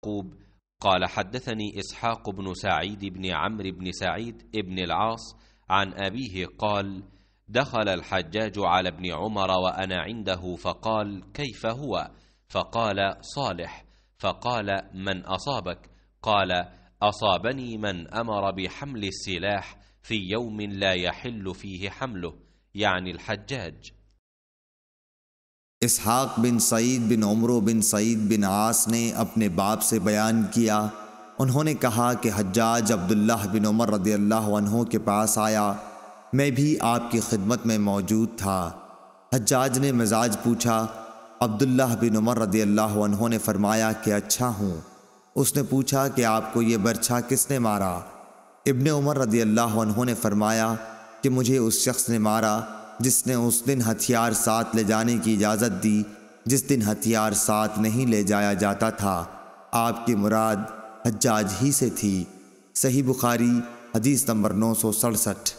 يعقوب قال حدثني إسحاق بن سعيد بن عمرو بن سعيد بن العاص عن أبيه قال دخل الحجاج على ابن عمر وأنا عنده فقال كيف هو؟ فقال صالح. فقال من أصابك؟ قال أصابني من أمر بحمل السلاح في يوم لا يحل فيه حمله، يعني الحجاج। इसहाक बिन सईद बिन उमरो बिन सईद बिन आस ने अपने बाप से बयान किया, उन्होंने कहा कि हज्जाज अब्दुल्लाह बिन उमर रदियल्लाहु अन्हु के पास आया, मैं भी आपकी खिदमत में मौजूद था। हज्जाज ने मिजाज पूछा। अब्दुल्लाह बिन उमर रदियल्लाहु अन्हु ने फरमाया कि अच्छा हूँ। उसने पूछा कि आपको ये बर्छा किसने मारा? इब्ने उमर रदियल्लाहु अन्हु ने फरमाया कि मुझे उस शख्स ने मारा जिसने उस दिन हथियार साथ ले जाने की इजाज़त दी जिस दिन हथियार साथ नहीं ले जाया जाता था। आपकी मुराद हज्जाज ही से थी। सही बुखारी हदीस नंबर 967।